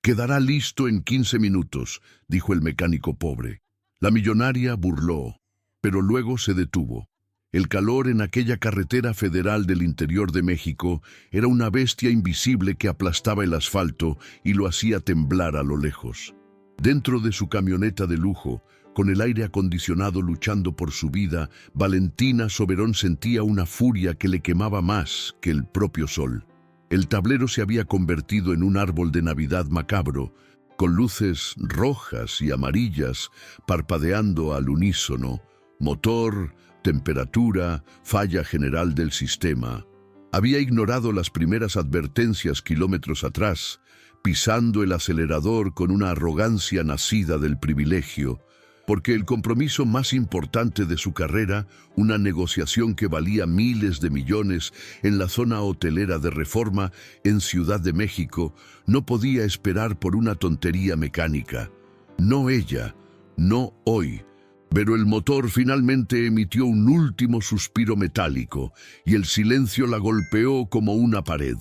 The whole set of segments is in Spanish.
Quedará listo en 15 minutos, dijo el mecánico pobre. La millonaria burló, pero luego se detuvo. El calor en aquella carretera federal del interior de México era una bestia invisible que aplastaba el asfalto y lo hacía temblar a lo lejos. Dentro de su camioneta de lujo, con el aire acondicionado luchando por su vida, Valentina Soberón sentía una furia que le quemaba más que el propio sol. El tablero se había convertido en un árbol de Navidad macabro, con luces rojas y amarillas parpadeando al unísono, motor, temperatura, falla general del sistema. Había ignorado las primeras advertencias kilómetros atrás, pisando el acelerador con una arrogancia nacida del privilegio, porque el compromiso más importante de su carrera, una negociación que valía miles de millones en la zona hotelera de Reforma en Ciudad de México, no podía esperar por una tontería mecánica. No ella, no hoy. Pero el motor finalmente emitió un último suspiro metálico y el silencio la golpeó como una pared.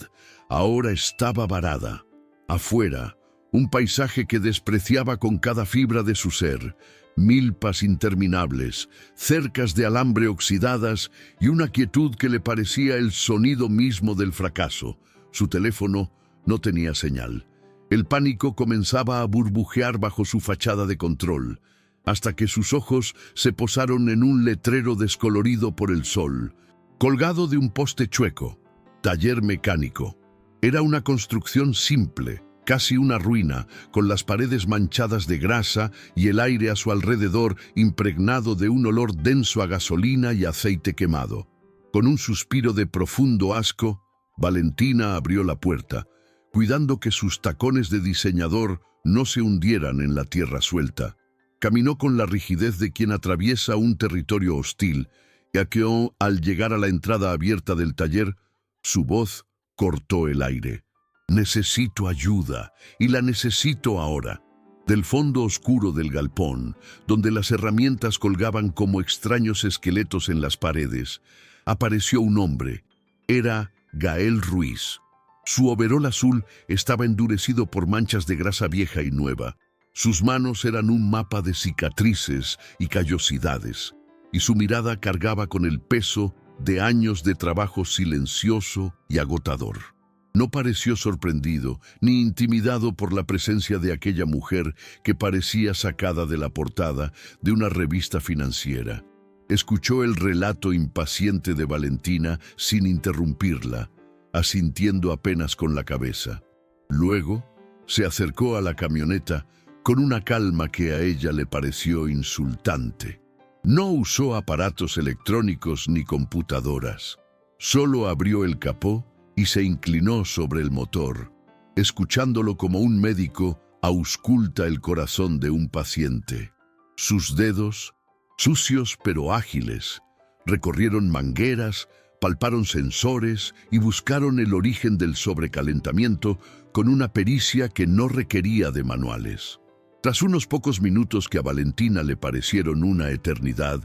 Ahora estaba varada. Afuera, un paisaje que despreciaba con cada fibra de su ser. Milpas interminables, cercas de alambre oxidadas y una quietud que le parecía el sonido mismo del fracaso. Su teléfono no tenía señal. El pánico comenzaba a burbujear bajo su fachada de control, hasta que sus ojos se posaron en un letrero descolorido por el sol, colgado de un poste chueco. Taller mecánico. Era una construcción simple, casi una ruina, con las paredes manchadas de grasa y el aire a su alrededor impregnado de un olor denso a gasolina y aceite quemado. Con un suspiro de profundo asco, Valentina abrió la puerta, cuidando que sus tacones de diseñador no se hundieran en la tierra suelta. Caminó con la rigidez de quien atraviesa un territorio hostil, ya que al llegar a la entrada abierta del taller, su voz cortó el aire. Necesito ayuda, y la necesito ahora. Del fondo oscuro del galpón, donde las herramientas colgaban como extraños esqueletos en las paredes, apareció un hombre. Era Gael Ruiz. Su overol azul estaba endurecido por manchas de grasa vieja y nueva. Sus manos eran un mapa de cicatrices y callosidades, y su mirada cargaba con el peso de años de trabajo silencioso y agotador. No pareció sorprendido ni intimidado por la presencia de aquella mujer que parecía sacada de la portada de una revista financiera. Escuchó el relato impaciente de Valentina sin interrumpirla, asintiendo apenas con la cabeza. Luego se acercó a la camioneta con una calma que a ella le pareció insultante. No usó aparatos electrónicos ni computadoras. Solo abrió el capó y se inclinó sobre el motor, escuchándolo como un médico ausculta el corazón de un paciente. Sus dedos, sucios pero ágiles, recorrieron mangueras, palparon sensores y buscaron el origen del sobrecalentamiento con una pericia que no requería de manuales. Tras unos pocos minutos que a Valentina le parecieron una eternidad,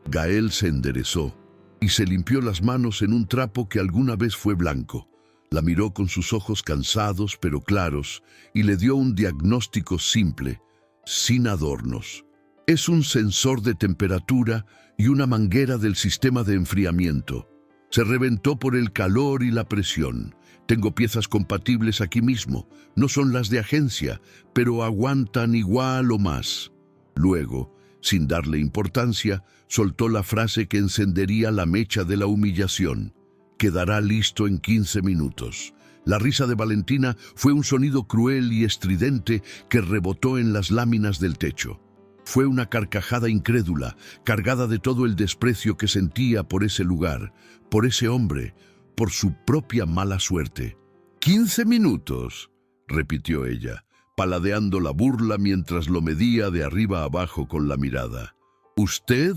Gael se enderezó y se limpió las manos en un trapo que alguna vez fue blanco. La miró con sus ojos cansados pero claros y le dio un diagnóstico simple, sin adornos. Es un sensor de temperatura y una manguera del sistema de enfriamiento. Se reventó por el calor y la presión. Tengo piezas compatibles aquí mismo. No son las de agencia, pero aguantan igual o más. Luego, sin darle importancia, soltó la frase que encendería la mecha de la humillación. Quedará listo en 15 minutos. La risa de Valentina fue un sonido cruel y estridente que rebotó en las láminas del techo. Fue una carcajada incrédula, cargada de todo el desprecio que sentía por ese lugar, por ese hombre, por su propia mala suerte. «¿15 minutos?» repitió ella, paladeando la burla mientras lo medía de arriba a abajo con la mirada. «¿Usted?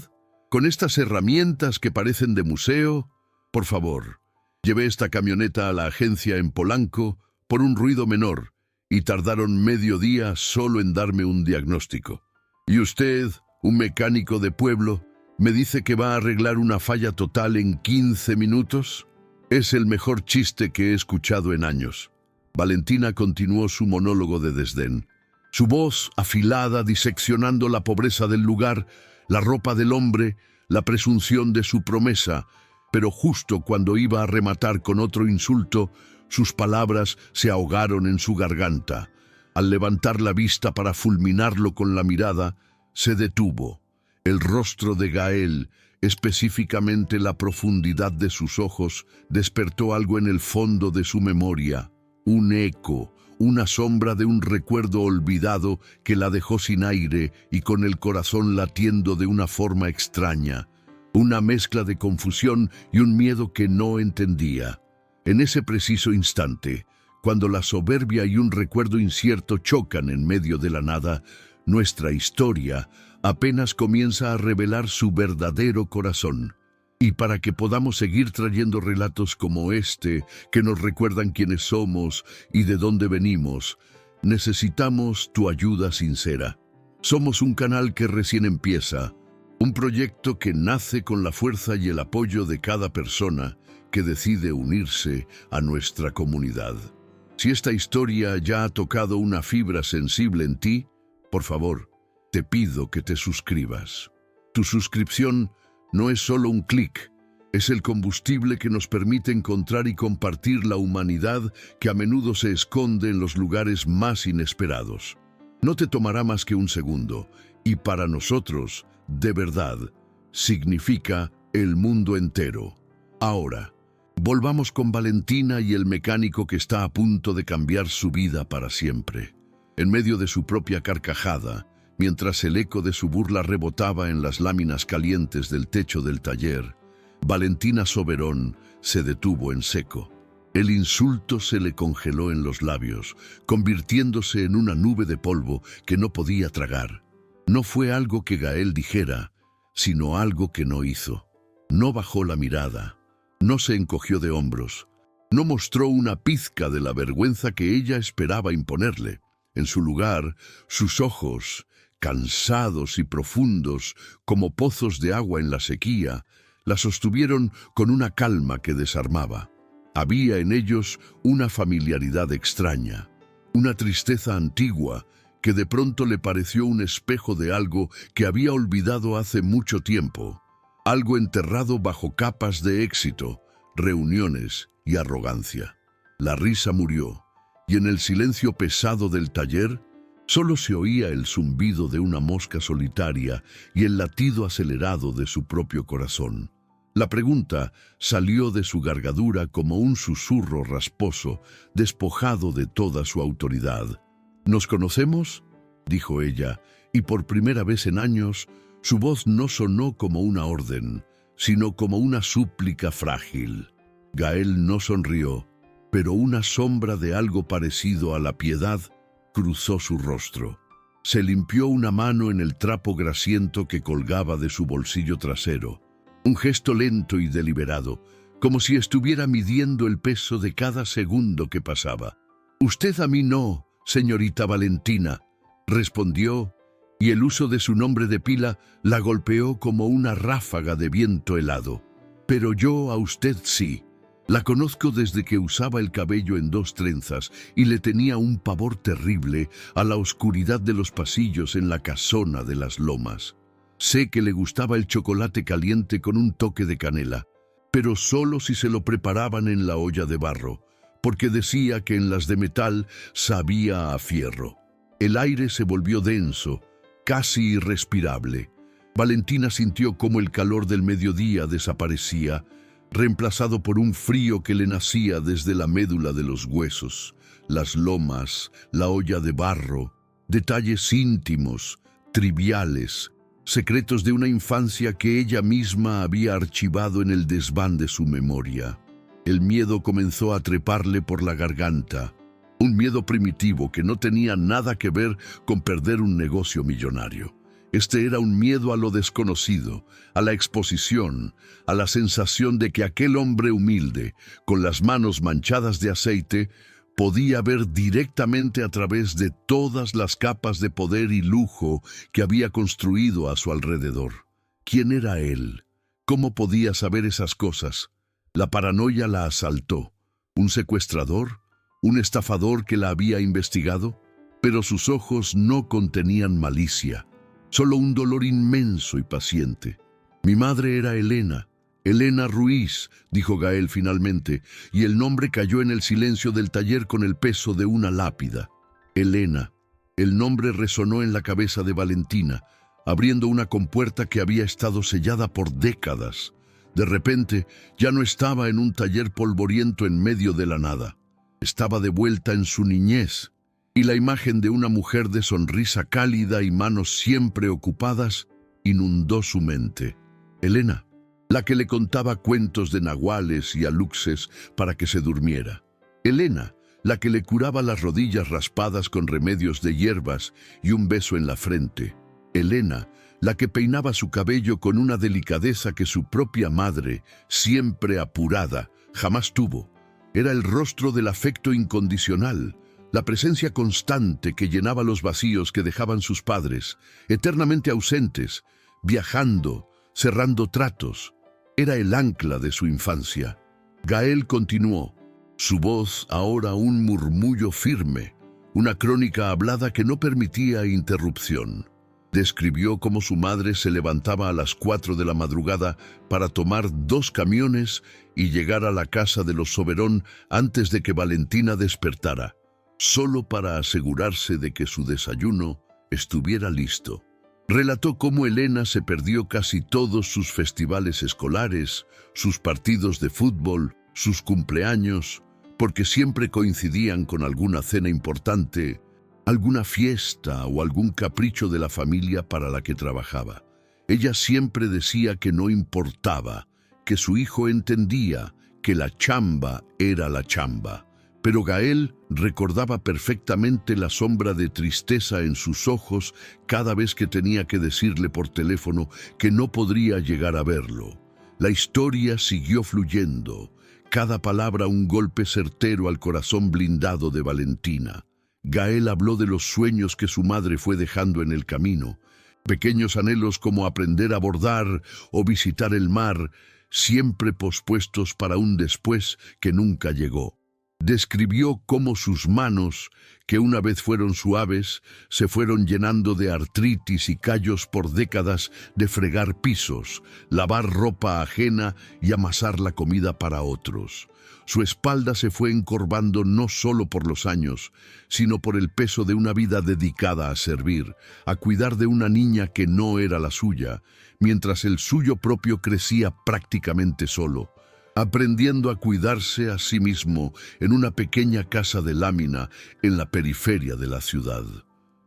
¿Con estas herramientas que parecen de museo? Por favor, llevé esta camioneta a la agencia en Polanco por un ruido menor y tardaron medio día solo en darme un diagnóstico. Y usted, un mecánico de pueblo, me dice que va a arreglar una falla total en 15 minutos. Es el mejor chiste que he escuchado en años». Valentina continuó su monólogo de desdén. Su voz afilada diseccionando la pobreza del lugar, la ropa del hombre, la presunción de su promesa, pero justo cuando iba a rematar con otro insulto, sus palabras se ahogaron en su garganta. Al levantar la vista para fulminarlo con la mirada, se detuvo. El rostro de Gael, específicamente la profundidad de sus ojos, despertó algo en el fondo de su memoria, un eco, una sombra de un recuerdo olvidado que la dejó sin aire y con el corazón latiendo de una forma extraña, una mezcla de confusión y un miedo que no entendía. En ese preciso instante, cuando la soberbia y un recuerdo incierto chocan en medio de la nada, nuestra historia apenas comienza a revelar su verdadero corazón. Y para que podamos seguir trayendo relatos como este, que nos recuerdan quiénes somos y de dónde venimos, necesitamos tu ayuda sincera. Somos un canal que recién empieza, un proyecto que nace con la fuerza y el apoyo de cada persona que decide unirse a nuestra comunidad. Si esta historia ya ha tocado una fibra sensible en ti, por favor, te pido que te suscribas. Tu suscripción no es solo un clic, es el combustible que nos permite encontrar y compartir la humanidad que a menudo se esconde en los lugares más inesperados. No te tomará más que un segundo, y para nosotros, de verdad, significa el mundo entero. Ahora, volvamos con Valentina y el mecánico que está a punto de cambiar su vida para siempre. En medio de su propia carcajada, mientras el eco de su burla rebotaba en las láminas calientes del techo del taller, Valentina Soberón se detuvo en seco. El insulto se le congeló en los labios, convirtiéndose en una nube de polvo que no podía tragar. No fue algo que Gael dijera, sino algo que no hizo. No bajó la mirada, no se encogió de hombros, no mostró una pizca de la vergüenza que ella esperaba imponerle. En su lugar, sus ojos, cansados y profundos como pozos de agua en la sequía, la sostuvieron con una calma que desarmaba. Había en ellos una familiaridad extraña, una tristeza antigua que de pronto le pareció un espejo de algo que había olvidado hace mucho tiempo, algo enterrado bajo capas de éxito, reuniones y arrogancia. La risa murió, y en el silencio pesado del taller, solo se oía el zumbido de una mosca solitaria y el latido acelerado de su propio corazón. La pregunta salió de su gargadura como un susurro rasposo, despojado de toda su autoridad. ¿Nos conocemos?, dijo ella, y por primera vez en años, su voz no sonó como una orden, sino como una súplica frágil. Gael no sonrió, pero una sombra de algo parecido a la piedad cruzó su rostro. Se limpió una mano en el trapo grasiento que colgaba de su bolsillo trasero. Un gesto lento y deliberado, como si estuviera midiendo el peso de cada segundo que pasaba. «Usted a mí no, señorita Valentina», respondió, y el uso de su nombre de pila la golpeó como una ráfaga de viento helado. «Pero yo a usted sí. La conozco desde que usaba el cabello en 2 trenzas y le tenía un pavor terrible a la oscuridad de los pasillos en la casona de las Lomas. Sé que le gustaba el chocolate caliente con un toque de canela, pero solo si se lo preparaban en la olla de barro, porque decía que en las de metal sabía a fierro. El aire se volvió denso, casi irrespirable. Valentina sintió cómo el calor del mediodía desaparecía, reemplazado por un frío que le nacía desde la médula de los huesos, las lomas, la olla de barro, detalles íntimos, triviales, secretos de una infancia que ella misma había archivado en el desván de su memoria. El miedo comenzó a treparle por la garganta, un miedo primitivo que no tenía nada que ver con perder un negocio millonario. Este era un miedo a lo desconocido, a la exposición, a la sensación de que aquel hombre humilde, con las manos manchadas de aceite, podía ver directamente a través de todas las capas de poder y lujo que había construido a su alrededor. ¿Quién era él? ¿Cómo podía saber esas cosas? La paranoia la asaltó. ¿Un secuestrador? ¿Un estafador que la había investigado? Pero sus ojos no contenían malicia, solo un dolor inmenso y paciente. Mi madre era Elena. Elena Ruiz, dijo Gael finalmente, y el nombre cayó en el silencio del taller con el peso de una lápida. Elena. El nombre resonó en la cabeza de Valentina, abriendo una compuerta que había estado sellada por décadas. De repente, ya no estaba en un taller polvoriento en medio de la nada. Estaba de vuelta en su niñez, y la imagen de una mujer de sonrisa cálida y manos siempre ocupadas inundó su mente. Elena, la que le contaba cuentos de nahuales y aluxes para que se durmiera. Elena, la que le curaba las rodillas raspadas con remedios de hierbas y un beso en la frente. Elena, la que peinaba su cabello con una delicadeza que su propia madre, siempre apurada, jamás tuvo. Era el rostro del afecto incondicional, la presencia constante que llenaba los vacíos que dejaban sus padres, eternamente ausentes, viajando, cerrando tratos. Era el ancla de su infancia. Gael continuó, su voz ahora un murmullo firme, una crónica hablada que no permitía interrupción. Describió cómo su madre se levantaba a las 4 de la madrugada para tomar 2 camiones y llegar a la casa de los Soberón antes de que Valentina despertara, solo para asegurarse de que su desayuno estuviera listo. Relató cómo Elena se perdió casi todos sus festivales escolares, sus partidos de fútbol, sus cumpleaños, porque siempre coincidían con alguna cena importante, alguna fiesta o algún capricho de la familia para la que trabajaba. Ella siempre decía que no importaba, que su hijo entendía que la chamba era la chamba. Pero Gael recordaba perfectamente la sombra de tristeza en sus ojos cada vez que tenía que decirle por teléfono que no podría llegar a verlo. La historia siguió fluyendo, cada palabra un golpe certero al corazón blindado de Valentina. Gael habló de los sueños que su madre fue dejando en el camino, pequeños anhelos como aprender a bordar o visitar el mar, siempre pospuestos para un después que nunca llegó. Describió cómo sus manos, que una vez fueron suaves, se fueron llenando de artritis y callos por décadas de fregar pisos, lavar ropa ajena y amasar la comida para otros. Su espalda se fue encorvando no solo por los años, sino por el peso de una vida dedicada a servir, a cuidar de una niña que no era la suya, mientras el suyo propio crecía prácticamente solo, aprendiendo a cuidarse a sí mismo en una pequeña casa de lámina en la periferia de la ciudad.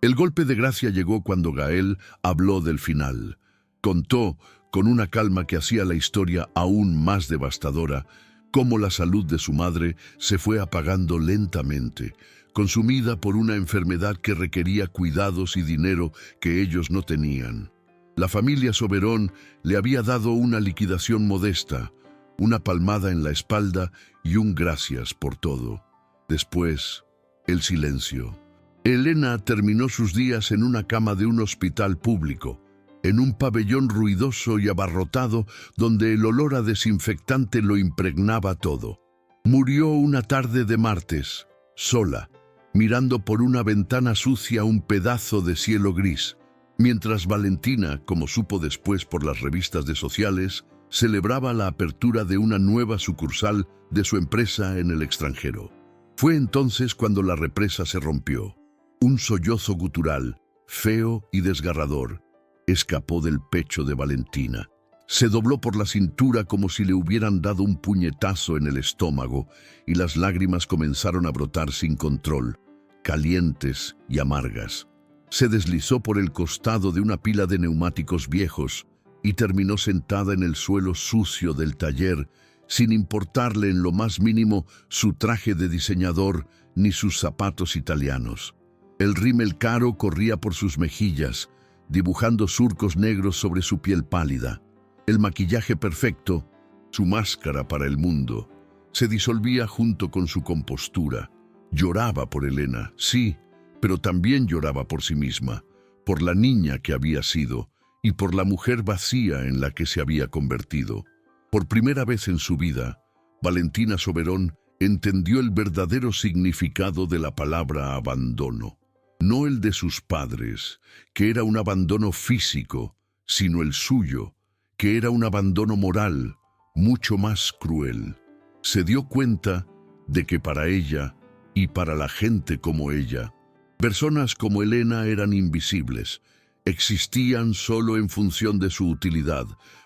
El golpe de gracia llegó cuando Gael habló del final. Contó, con una calma que hacía la historia aún más devastadora, cómo la salud de su madre se fue apagando lentamente, consumida por una enfermedad que requería cuidados y dinero que ellos no tenían. La familia Soberón le había dado una liquidación modesta, una palmada en la espalda y un gracias por todo. Después, el silencio. Elena terminó sus días en una cama de un hospital público, en un pabellón ruidoso y abarrotado donde el olor a desinfectante lo impregnaba todo. Murió una tarde de martes, sola, mirando por una ventana sucia un pedazo de cielo gris, mientras Valentina, como supo después por las revistas de sociales, celebraba la apertura de una nueva sucursal de su empresa en el extranjero. Fue entonces cuando la represa se rompió. Un sollozo gutural, feo y desgarrador, escapó del pecho de Valentina. Se dobló por la cintura como si le hubieran dado un puñetazo en el estómago y las lágrimas comenzaron a brotar sin control, calientes y amargas. Se deslizó por el costado de una pila de neumáticos viejos y terminó sentada en el suelo sucio del taller, sin importarle en lo más mínimo su traje de diseñador ni sus zapatos italianos. El rímel caro corría por sus mejillas, dibujando surcos negros sobre su piel pálida. El maquillaje perfecto, su máscara para el mundo, se disolvía junto con su compostura. Lloraba por Elena, sí, pero también lloraba por sí misma, por la niña que había sido y por la mujer vacía en la que se había convertido. Por primera vez en su vida, Valentina Soberón Entendió el verdadero significado de la palabra abandono. No el de sus padres, que era un abandono físico, sino el suyo, que era un abandono moral, mucho más cruel. Se dio cuenta de que para ella y para la gente como ella, personas como Elena eran invisibles, existían solo en función de su utilidad,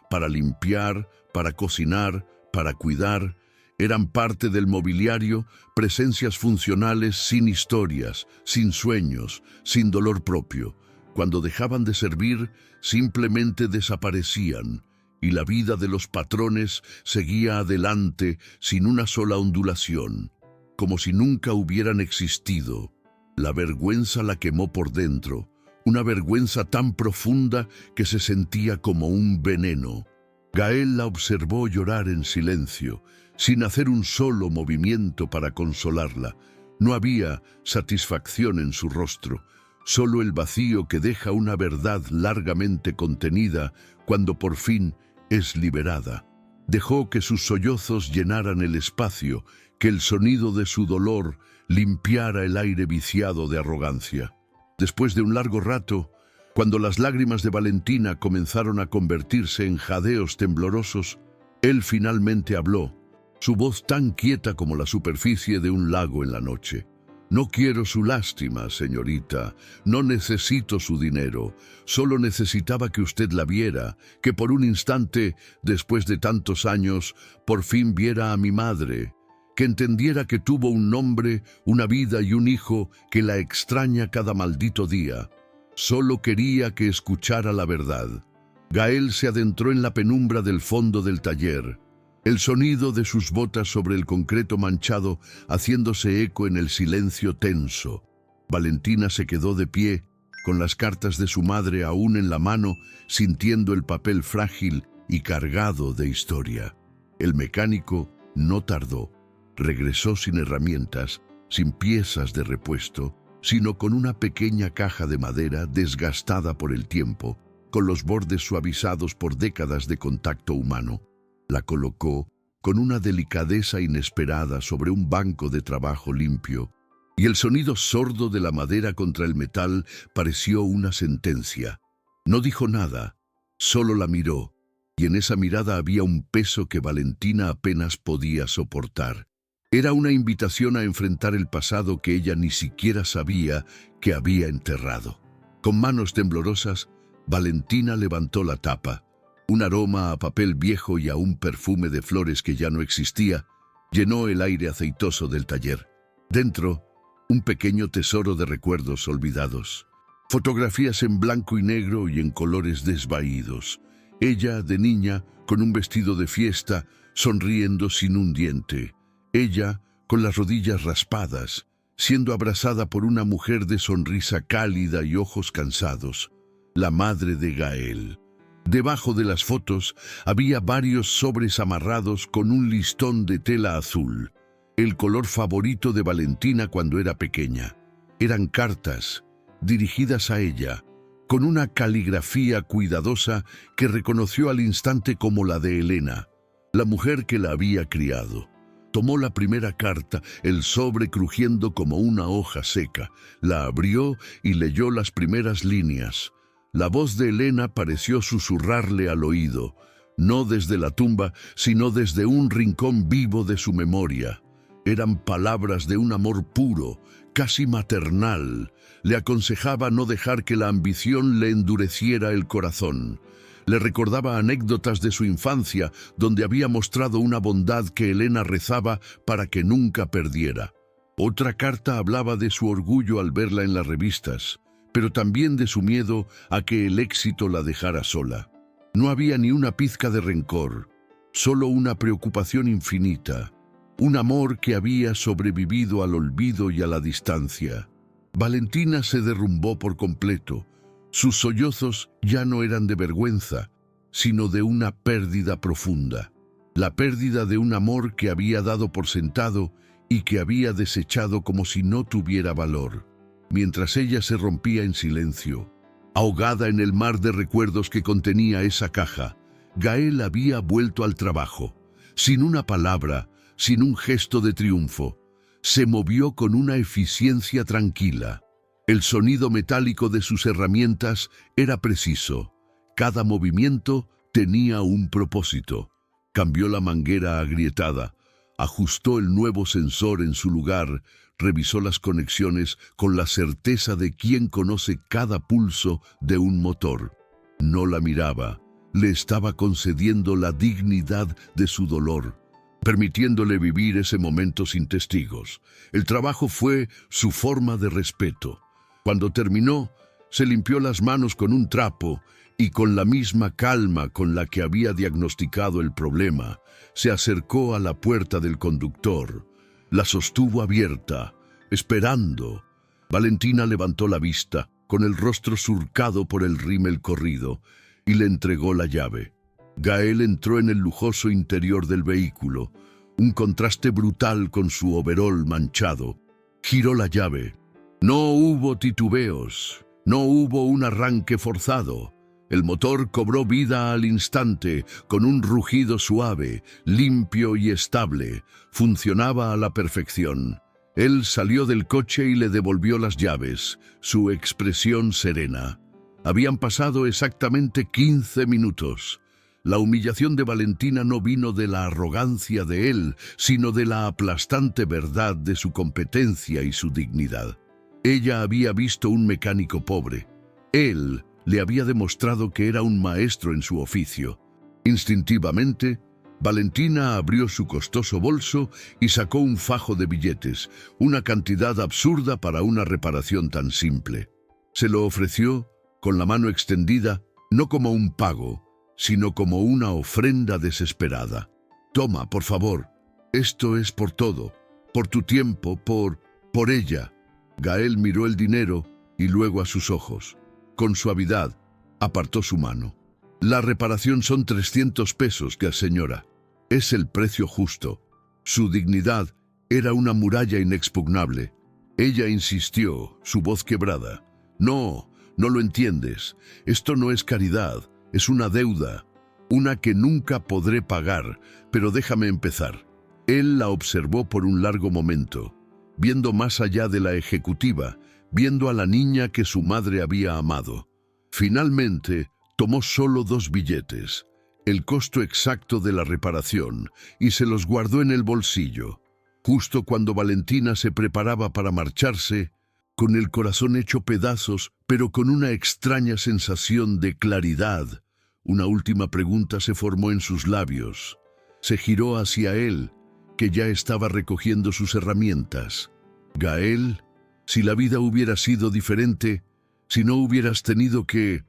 para limpiar, para cocinar, para cuidar. Eran parte del mobiliario, presencias funcionales sin historias, sin sueños, sin dolor propio. Cuando dejaban de servir, simplemente desaparecían, y la vida de los patrones seguía adelante sin una sola ondulación, como si nunca hubieran existido. La vergüenza la quemó por dentro, una vergüenza tan profunda que se sentía como un veneno. Gael la observó llorar en silencio, sin hacer un solo movimiento para consolarla. No había satisfacción en su rostro, solo el vacío que deja una verdad largamente contenida cuando por fin es liberada. Dejó que sus sollozos llenaran el espacio, que el sonido de su dolor limpiara el aire viciado de arrogancia. Después de un largo rato, cuando las lágrimas de Valentina comenzaron a convertirse en jadeos temblorosos, él finalmente habló, su voz tan quieta como la superficie de un lago en la noche. No quiero su lástima, señorita, no necesito su dinero, solo necesitaba que usted la viera, que por un instante, después de tantos años, por fin viera a mi madre, que entendiera que tuvo un nombre, una vida y un hijo que la extraña cada maldito día. Solo quería que escuchara la verdad. Gael se adentró en la penumbra del fondo del taller, el sonido de sus botas sobre el concreto manchado haciéndose eco en el silencio tenso. Valentina se quedó de pie, con las cartas de su madre aún en la mano, sintiendo el papel frágil y cargado de historia. El mecánico no tardó. Regresó sin herramientas, sin piezas de repuesto, sino con una pequeña caja de madera desgastada por el tiempo, con los bordes suavizados por décadas de contacto humano. La colocó con una delicadeza inesperada sobre un banco de trabajo limpio, y el sonido sordo de la madera contra el metal pareció una sentencia. No dijo nada, solo la miró, y en esa mirada había un peso que Valentina apenas podía soportar. Era una invitación a enfrentar el pasado que ella ni siquiera sabía que había enterrado. Con manos temblorosas, Valentina levantó la tapa. Un aroma a papel viejo y a un perfume de flores que ya no existía llenó el aire aceitoso del taller. Dentro, un pequeño tesoro de recuerdos olvidados. Fotografías en blanco y negro y en colores desvaídos. Ella, de niña, con un vestido de fiesta, sonriendo sin un diente. Ella, con las rodillas raspadas, siendo abrazada por una mujer de sonrisa cálida y ojos cansados. La madre de Gael. Debajo de las fotos había varios sobres amarrados con un listón de tela azul, el color favorito de Valentina cuando era pequeña. Eran cartas, dirigidas a ella, con una caligrafía cuidadosa que reconoció al instante como la de Elena, la mujer que la había criado. Tomó la primera carta, el sobre crujiendo como una hoja seca, la abrió y leyó las primeras líneas. La voz de Elena pareció susurrarle al oído, no desde la tumba, sino desde un rincón vivo de su memoria. Eran palabras de un amor puro, casi maternal. Le aconsejaba no dejar que la ambición le endureciera el corazón. Le recordaba anécdotas de su infancia, donde había mostrado una bondad que Elena rezaba para que nunca perdiera. Otra carta hablaba de su orgullo al verla en las revistas, pero también de su miedo a que el éxito la dejara sola. No había ni una pizca de rencor, solo una preocupación infinita, un amor que había sobrevivido al olvido y a la distancia. Valentina se derrumbó por completo. Sus sollozos ya no eran de vergüenza, sino de una pérdida profunda. La pérdida de un amor que había dado por sentado y que había desechado como si no tuviera valor. Mientras ella se rompía en silencio, ahogada en el mar de recuerdos que contenía esa caja, Gael había vuelto al trabajo, sin una palabra, sin un gesto de triunfo. Se movió con una eficiencia tranquila. El sonido metálico de sus herramientas era preciso. Cada movimiento tenía un propósito. Cambió la manguera agrietada, ajustó el nuevo sensor en su lugar, revisó las conexiones con la certeza de quien conoce cada pulso de un motor. No la miraba, le estaba concediendo la dignidad de su dolor, permitiéndole vivir ese momento sin testigos. El trabajo fue su forma de respeto. Cuando terminó, se limpió las manos con un trapo y con la misma calma con la que había diagnosticado el problema, se acercó a la puerta del conductor. La sostuvo abierta, esperando. Valentina levantó la vista, con el rostro surcado por el rímel corrido, y le entregó la llave. Gael entró en el lujoso interior del vehículo, un contraste brutal con su overol manchado. Giró la llave. No hubo titubeos, no hubo un arranque forzado. El motor cobró vida al instante, con un rugido suave, limpio y estable. Funcionaba a la perfección. Él salió del coche y le devolvió las llaves, su expresión serena. Habían pasado exactamente 15 minutos. La humillación de Valentina no vino de la arrogancia de él, sino de la aplastante verdad de su competencia y su dignidad. Ella había visto un mecánico pobre. Él le había demostrado que era un maestro en su oficio. Instintivamente, Valentina abrió su costoso bolso y sacó un fajo de billetes, una cantidad absurda para una reparación tan simple. Se lo ofreció con la mano extendida, no como un pago, sino como una ofrenda desesperada. Toma, por favor, esto es por todo, por tu tiempo, por ella. Gael miró el dinero y luego a sus ojos. Con suavidad, apartó su mano. La reparación son 300 pesos, señora. Es el precio justo. Su dignidad era una muralla inexpugnable. Ella insistió, su voz quebrada. No lo entiendes. Esto no es caridad, es una deuda. Una que nunca podré pagar, pero déjame empezar. Él la observó por un largo momento, viendo más allá de la ejecutiva, viendo a la niña que su madre había amado. Finalmente, tomó solo 2 billetes, el costo exacto de la reparación, y se los guardó en el bolsillo. Justo cuando Valentina se preparaba para marcharse, con el corazón hecho pedazos, pero con una extraña sensación de claridad, una última pregunta se formó en sus labios. Se giró hacia él, que ya estaba recogiendo sus herramientas. Gael, si la vida hubiera sido diferente, si no hubieras tenido que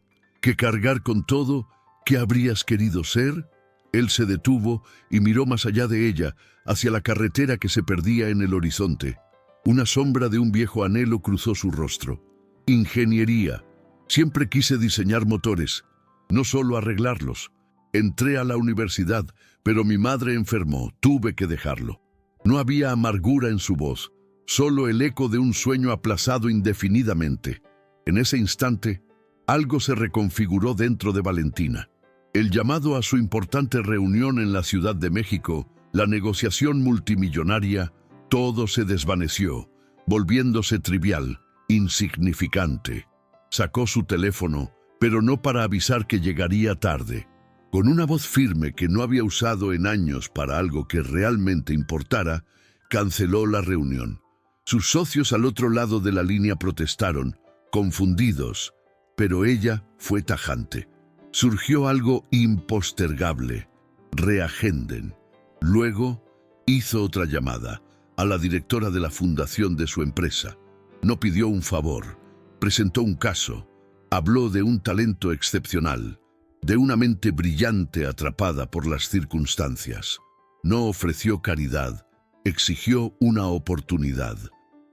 cargar con todo, ¿qué habrías querido ser? Él se detuvo y miró más allá de ella, hacia la carretera que se perdía en el horizonte. Una sombra de un viejo anhelo cruzó su rostro. Ingeniería. Siempre quise diseñar motores, no solo arreglarlos. Entré a la universidad, pero mi madre enfermó, tuve que dejarlo. No había amargura en su voz, solo el eco de un sueño aplazado indefinidamente. En ese instante, algo se reconfiguró dentro de Valentina. El llamado a su importante reunión en la Ciudad de México, la negociación multimillonaria, todo se desvaneció, volviéndose trivial, insignificante. Sacó su teléfono, pero no para avisar que llegaría tarde. Con una voz firme que no había usado en años para algo que realmente importara, canceló la reunión. Sus socios al otro lado de la línea protestaron, confundidos, pero ella fue tajante. Surgió algo impostergable. Reagenden. Luego hizo otra llamada a la directora de la fundación de su empresa. No pidió un favor, presentó un caso, habló de un talento excepcional, de una mente brillante atrapada por las circunstancias. No ofreció caridad, exigió una oportunidad.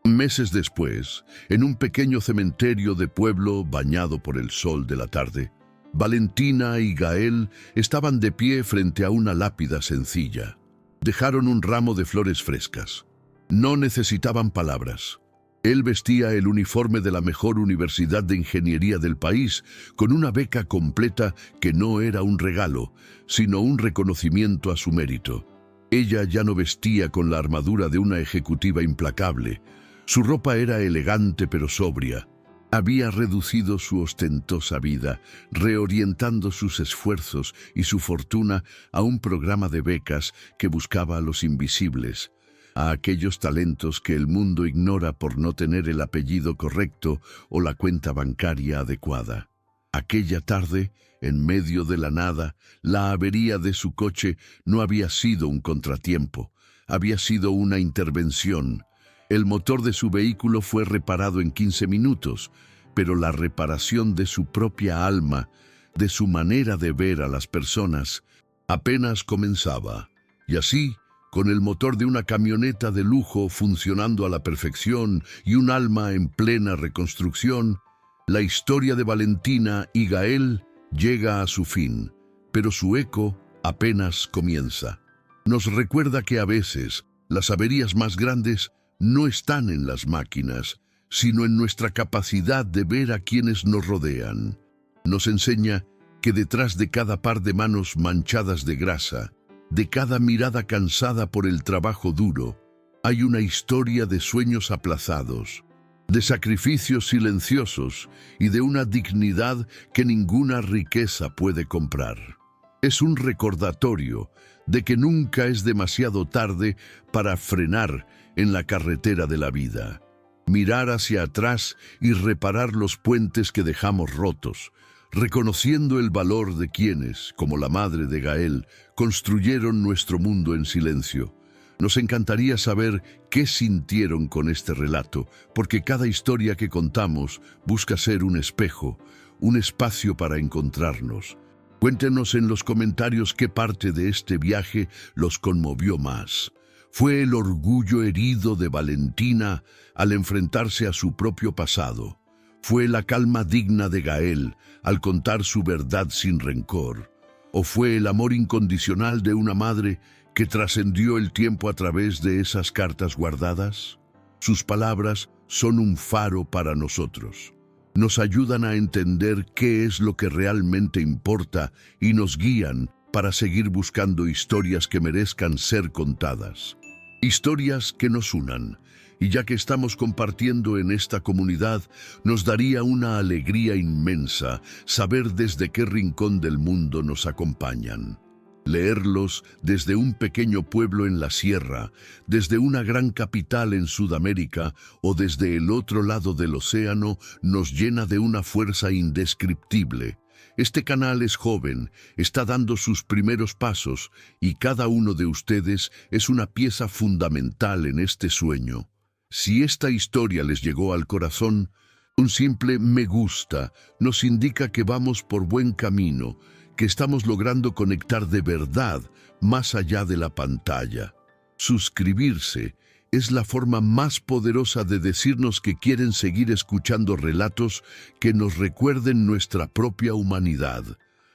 Meses después, en un pequeño cementerio de pueblo bañado por el sol de la tarde, Valentina y Gael estaban de pie frente a una lápida sencilla. Dejaron un ramo de flores frescas. No necesitaban palabras. Él vestía el uniforme de la mejor universidad de ingeniería del país, con una beca completa que no era un regalo, sino un reconocimiento a su mérito. Ella ya no vestía con la armadura de una ejecutiva implacable. Su ropa era elegante pero sobria. Había reducido su ostentosa vida, reorientando sus esfuerzos y su fortuna a un programa de becas que buscaba a los invisibles, a aquellos talentos que el mundo ignora por no tener el apellido correcto o la cuenta bancaria adecuada. Aquella tarde, en medio de la nada, la avería de su coche no había sido un contratiempo, había sido una intervención. El motor de su vehículo fue reparado en 15 minutos, pero la reparación de su propia alma, de su manera de ver a las personas, apenas comenzaba. Y así, con el motor de una camioneta de lujo funcionando a la perfección y un alma en plena reconstrucción, la historia de Valentina y Gael llega a su fin, pero su eco apenas comienza. Nos recuerda que a veces las averías más grandes no están en las máquinas, sino en nuestra capacidad de ver a quienes nos rodean. Nos enseña que detrás de cada par de manos manchadas de grasa, de cada mirada cansada por el trabajo duro, hay una historia de sueños aplazados, de sacrificios silenciosos y de una dignidad que ninguna riqueza puede comprar. Es un recordatorio de que nunca es demasiado tarde para frenar en la carretera de la vida, mirar hacia atrás y reparar los puentes que dejamos rotos, reconociendo el valor de quienes, como la madre de Gael, construyeron nuestro mundo en silencio. Nos encantaría saber qué sintieron con este relato, porque cada historia que contamos busca ser un espejo, un espacio para encontrarnos. Cuéntenos en los comentarios qué parte de este viaje los conmovió más. ¿Fue el orgullo herido de Valentina al enfrentarse a su propio pasado? ¿Fue la calma digna de Gael al contar su verdad sin rencor? ¿O fue el amor incondicional de una madre que trascendió el tiempo a través de esas cartas guardadas? Sus palabras son un faro para nosotros. Nos ayudan a entender qué es lo que realmente importa y nos guían para seguir buscando historias que merezcan ser contadas. Historias que nos unan. Y ya que estamos compartiendo en esta comunidad, nos daría una alegría inmensa saber desde qué rincón del mundo nos acompañan. Leerlos desde un pequeño pueblo en la sierra, desde una gran capital en Sudamérica o desde el otro lado del océano nos llena de una fuerza indescriptible. Este canal es joven, está dando sus primeros pasos y cada uno de ustedes es una pieza fundamental en este sueño. Si esta historia les llegó al corazón, un simple me gusta nos indica que vamos por buen camino, que estamos logrando conectar de verdad más allá de la pantalla. Suscribirse es la forma más poderosa de decirnos que quieren seguir escuchando relatos que nos recuerden nuestra propia humanidad.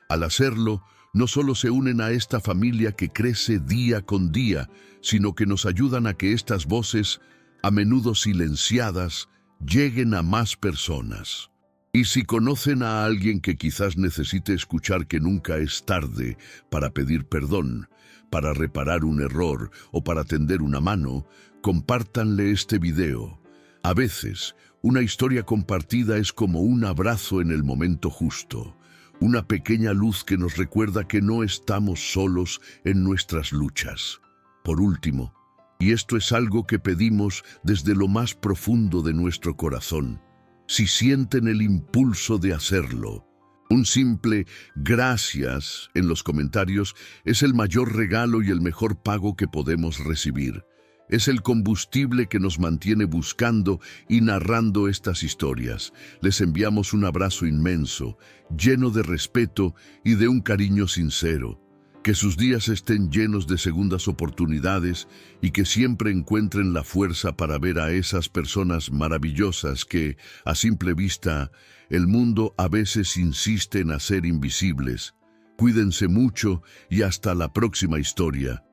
Al hacerlo, no solo se unen a esta familia que crece día con día, sino que nos ayudan a que estas voces, a menudo silenciadas, lleguen a más personas. Y si conocen a alguien que quizás necesite escuchar que nunca es tarde para pedir perdón, para reparar un error o para tender una mano, compártanle este video. A veces, una historia compartida es como un abrazo en el momento justo, una pequeña luz que nos recuerda que no estamos solos en nuestras luchas. Por último, y esto es algo que pedimos desde lo más profundo de nuestro corazón, si sienten el impulso de hacerlo, un simple gracias en los comentarios es el mayor regalo y el mejor pago que podemos recibir. Es el combustible que nos mantiene buscando y narrando estas historias. Les enviamos un abrazo inmenso, lleno de respeto y de un cariño sincero. Que sus días estén llenos de segundas oportunidades y que siempre encuentren la fuerza para ver a esas personas maravillosas que, a simple vista, el mundo a veces insiste en hacer invisibles. Cuídense mucho y hasta la próxima historia.